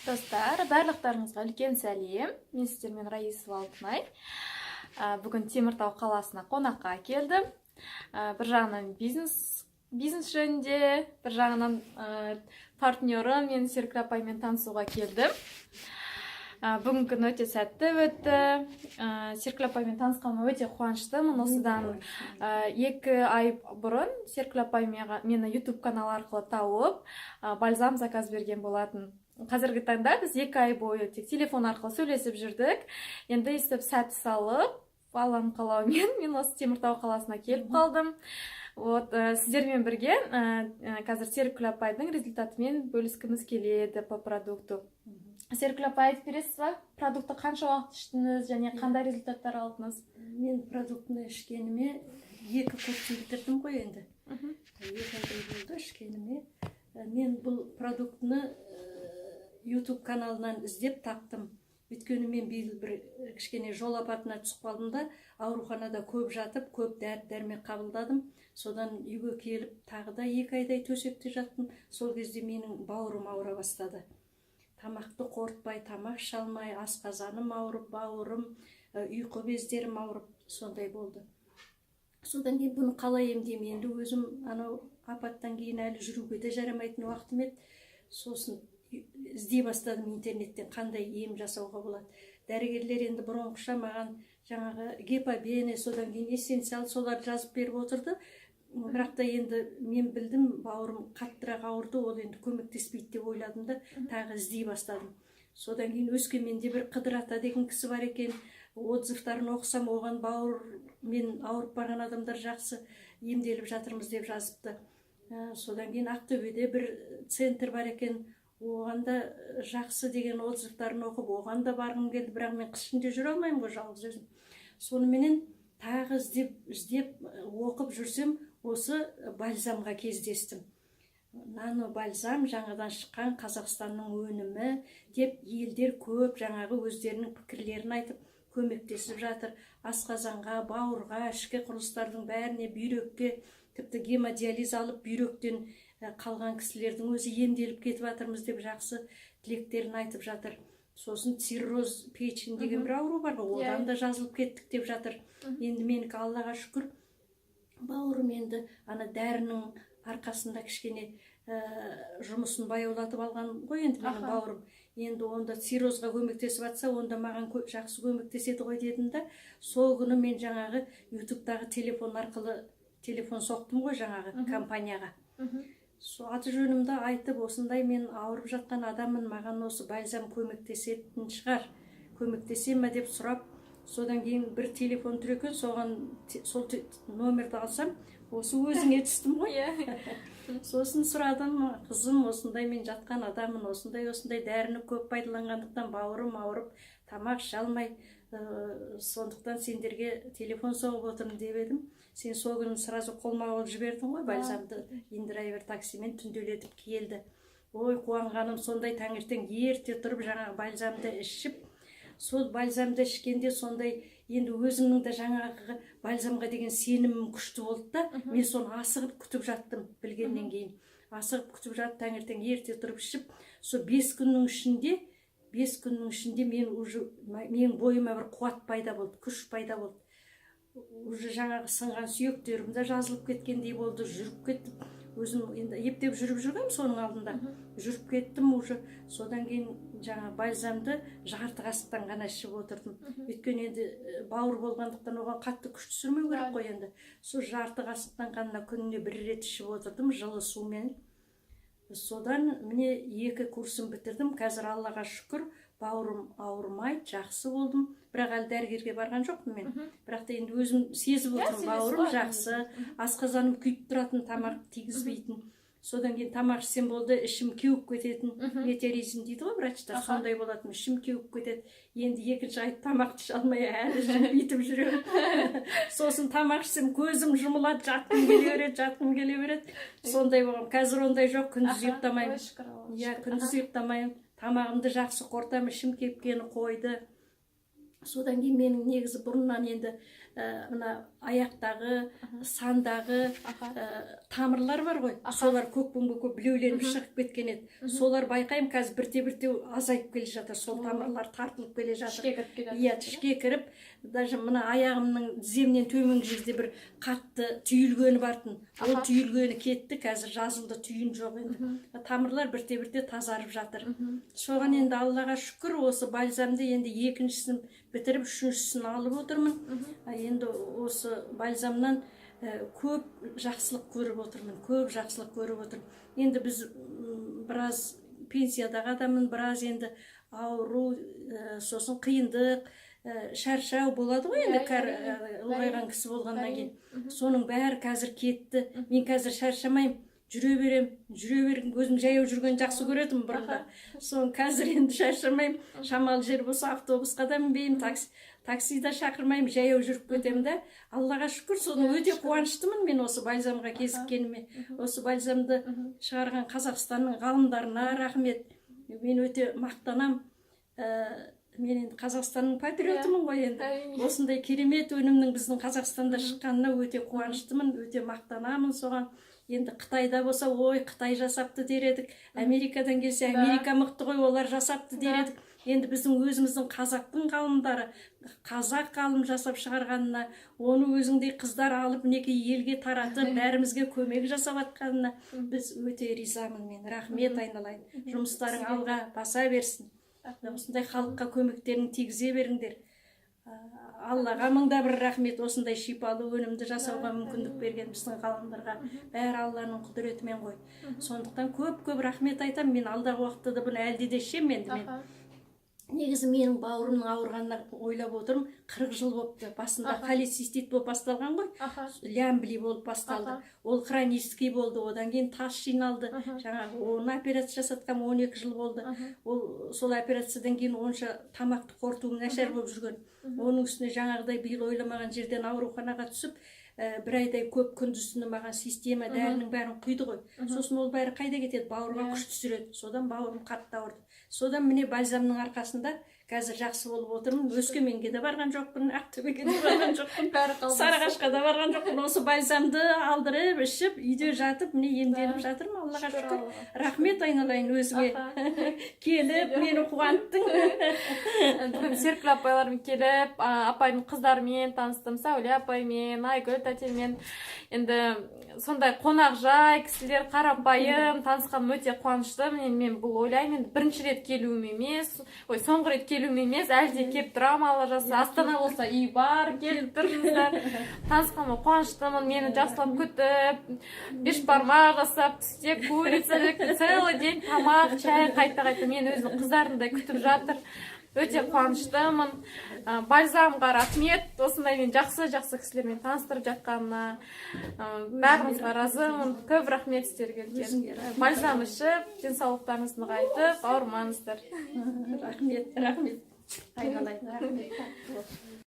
Достар, барлықтарыңызға үлкен сәлем. Мен сіздермен Раисова Алтынай. Бүгін Теміртау қаласына қонаққа келдім. Бір жағынан бизнес жөнінде, бір жағынан партнерім мен Серікгүл апаймен танысуға келдім. Бүгін күн өте сәтті өтті. Серікгүл апаймен танысқаныма өте қуаныштымын. Осыдан 2 ай бұрын Серікгүл апай мені YouTube канал арқылы тауып, бальзам заказ берген болатын. Қазіргі таңда біз 2 ай бойы тек телефон арқылы сөйлесіп жүрдік. Енді естіп сәт салып, Алланың қалауымен мен осы Теміртау қаласына келіп қалдым. Сіздермен бірге қазір Серікгүл апайдың результатымен бөліскіміз келеді по продукту. Серікгүл апай, айтып бересіз ба? Продукты қанша уақыт іштіңіз және қандай результаттар алдыңыз? Мен продуктыны ішкеніме 2 курсын бітірдім ғой енді. 2 айдай болды ішкеніме. Мен бұл продуктыны YouTube каналынан іздеп таптым. Өйткені мен бір кішкене жол апатына түсіп қалдым да, ауруханада көп жатып, көп дәрі-дәрмек қабылдадым. Содан үйге келіп, тағы да 2 айдай төсекте жаттым. Сол кезде менің бауырым ауыра бастады. Тамақты қорытпай, тамақ іше алмай, асқазаным ауырып, бауырым, ұйқы бездерім ауырып, сондай болды. Содан кейін бұны қалай емдеймін? Енді өзім анау апаттан кейін әлі жүруге де жарамайтын уақытым еді. Сосын іздей бастадым интернеттен қандай ем жасауға болады. Дәрігерлер енді бұрынғыша маған жаңағы гепабене, содан кейін эссенциал солар жазып беріп отырды. Бірақ та енді мен білдім, бауырым қаттырақ ауырды, ол енді көмектеспейді деп ойладым да, тағы іздей бастадым. Содан кейін Өскеменде бір Қыдыр ата деген кісі бар екен, отзывтарын оқысам, оған бауыр мен ауырып барған адамдар жақсы емделіп жатырмыз деп жазыпты. Содан кейін Ақтөбеде бір центр бар екен, оған да жақсы деген отзывтарын оқып, оған да барғым келді, бірақ мен қыс ішінде жүре алмаймын ғой жалғыз өзім. Соныменен тағы іздеп оқып жүрсем, осы бальзамға кездестім. Нано бальзам жаңадан шыққан Қазақстанның өнімі деп елдер көп жаңағы өздерінің пікірлерін айтып көмектесіп жатыр. Асқазанға, бауырға, ішкі құрылыстардың бәріне, бүйрекке, тіпті гемодиализ алып бүйректен қалған кісілердің өзі емделіп кетіп жатырмыз деп жақсы тілектерін айтып жатыр. Сосын цирроз печень деген бір ауру бар ғой, одан да жазылып кеттік деп жатыр. Енді менікі Аллаға шүкір, бауырым енді ана дәрінің арқасында кішкене жұмысын баяулатып алған ғой енді менің бауырым. Енді онда циррозға көмектесіп жатса, онда маған жақсы көмектеседі ғой дедім да, сол күні мен жаңағы ютубтағы телефон арқылы телефон соқтым ғой жаңағы компанияға. Аты жөнімді айтып, осындай мен ауырып жатқан адамын, маған осы бальзам көмектесетін шығар, көмектесе ме деп сұрап, содан кейін бір телефон тұр екен, соған сол номерді алсам, осы өзіңе түстім ғой. Сосын сұрадым, қызым, осындай мен жатқан адамын, осындай дәріні көп пайдаланғандықтан бауырым ауырып, тамақ іше алмай, сондықтан сендерге телефон соғып отырмын деп едім. Сен сол күні сразу қолма қол жібердің ғой, бальзамды индирайвер таксимен түнделетіп келді. Ой, қуанғаным сондай, таңертең ерте тұрып жаңағы бальзамды ішіп, сол бальзамды ішкенде сондай, енді өзімнің де жаңағы бальзамға деген сенімім күшті болды да, мен соны асығып күтіп жаттым білгеннен кейін. Асығып күтіп жатып, таңертең ерте тұрып ішіп, сол 5 күннің ішінде мен бойыма бір қуат пайда болды, күш пайда болды. Уже жаңағы сынған сүйектерім де жазылып кеткендей болды, жүріп кеттім. Өзім енді ептеп жүріп жүргем соның алдында. Жүріп кеттім уже. Содан кейін жаңа бальзамды жарты қасықтан ғана ішіп отырдым. Өйткені енді бауыр болғандықтан оған қатты күш түсірмеу керек қой енді. Сол жарты қасықтан ғана күніне 1 рет ішіп отырдым жылы сумен. Содан міне 2 курсын бітірдім. Қазір Аллаға шүкір, бауырым ауырмайды, жақсы болдым. Бірақ әлі дәрігерге барған жоқпын мен. Бірақ та енді өзім сезіп отырмын, бауырым жақсы, асқазаным күйіп тұратын, тамақ тигізбейтін. Содан кейін тамақ ішсем болды, ішім кеуіп кететін. Метеоризм дейді ғой врачтар, сондай болатын, ішім кеуіп кетеді. Енді 2-ші ай тамақ іше алмай әлі бүйтіп жүремін. Сосын тамақ ішсем көзім жұмылады, жатқым келе береді. Сондай болғам. Қазір ондай жоқ, күндіз ұйықтамаймын. Күндіз ұйықтамаймын. Тамағымды жақсы қортам, ішім кепкені қойды. Содан кейін менің негізі бұрыннан енді мына аяқтағы, сандағы тамырлар бар ғой. Солар көкпеңбек көп білеуленіп шығып кеткен еді. Солар байқаймын қазір бірте-бірте азайып келе жатыр. Сол тамырлар тартылып келе жатыр. Ішке кіріп келеді. Иә, ішке кіріп, даже мына аяғымның тіземнен төменгі жерде бір қатты түйілгені бартын. Ол түйілгені кетті, қазір жазылды, түйін жоқ енді. Тамырлар бірте-бірте тазарып жатыр. Соған енді Аллаға шүкір, осы бальзамды енді екіншісін бітіріп, үшіншісін алып отырмын. Енді осы бальзамнан көп жақсылық көріп отырмын, көп жақсылық көріп отырмын. Енді біз біраз пенсиядағы адамын, біраз енді ауру, сосын қиындық, шаршау болады ғой енді ұлғайған кісі болғаннан кейін. Соның бәрі қазір кетті. Мен қазір шаршамаймын. Жүре берем, өзім жаяу жүрген жақсы көретім бұрында. Соң қазір енді шаршамаймын. Шамалы жер болса автобусқа да мінбеймін, таксида шақырмаймын, жаяу жүріп кетемін да. Аллаға шүкір, соны өте қуаныштымын мен осы бальзамға кезіккеніме. Осы бальзамды шығарған Қазақстанның ғалымдарына рахмет. Мен өте мақтанам. Мен енді Қазақстанның патриотымын ғой енді. Осындай керемет өнімнің біздің Қазақстанда шыққанына өте қуаныштымын, өте мақтанамын соған. Енді Қытайда болса, ой, Қытай жасапты дер едік. Америкадан келсе, Америка мықты ғой, олар жасапты дер едік. Енді біздің өзіміздің қазақтың ғалымдары, қазақ ғалым жасап шығарғанына, оны өзіңдей қыздар алып, мінекей елге таратып, бәрімізге көмек жасап атқанына біз өте ризамын мен. Рахмет айналайын. Жұмыстарың алға баса берсін. Осындай халыққа көмектерін тигізе беріңдер. Аллаға мыңда бір рахмет, осындай шипалы өнімді жасауға мүмкіндік берген біздің ғалымдарға. Бәрі Алланың құдіретімен ғой. Сондықтан көп рахмет айтам. Мен алдағы уақытта да бұны әлде де ішем енді мен. Негізі менің бауырымның ауырғанына ойлап отырмын, 40 жыл болыпты. Басында холецистит болып басталған ғой. Лямбли болып басталды. Ол хронический болды, одан кейін тас жиналды. Жаңағы оны операция жасатқам 12 жыл болды. Ол сол операциядан кейін онша тамақты қорытуым нашар болып жүрген. Оның үстіне жаңағыдай биыл ойламаған жерден ауруханаға түсіп, бір айдай көп күндіз-түні маған система дәрінің бәрін құйды ғой. Сосын ол бәрі қайда кетеді? Бауырға күш түсіреді. Содан бауырым қатты ауырды. Содан міне бальзамның арқасында қазір жақсы болып отырмын. Өскеменге де барған жоқпын, Ақтөбеге де барған жоқпын, Сарыағашқа да барған жоқпын. Осы бальзамды алдырып, ішіп, үйде жатып, міне емделіп жатырмын. Аллаға шүкір. Рахмет айналайын өзіңе. Келіп, мені қуанттың. Бүгін Серкүл апайлармен келіп, апайдың қыздарымен таныстым, Сәуле апаймен, Айгүл тәтемен. Енді сондай қонақжай кісілер, қарапайым танысқаным өте қуаныштымын. Енді мен бұл ойлаймын, бірінші рет келуім емес, соңғы рет келуім емес, әлде келіп тұрам, Алла жазса, Астана болса үй бар, келіп тұрыңыздар. Танысқаныма қуаныштымын, мені жақсылап күтіп, бешбармақ жасап, түсте курица жеп, целый день тамақ, шай қайта-қайта мен өзінің қыздарындай күтіп жатыр. Өте қуаныштымын. Бальзамға рахмет. Осындай мен жақсы кісілермен таныстырып жатқанына. Бәріңізге разымын. Көп рахмет сіздерге. Бальзам ішіп, денсаулықтарыңызды нығайтып, ауырмаңыздар. Рахмет. Айналайын, рахмет.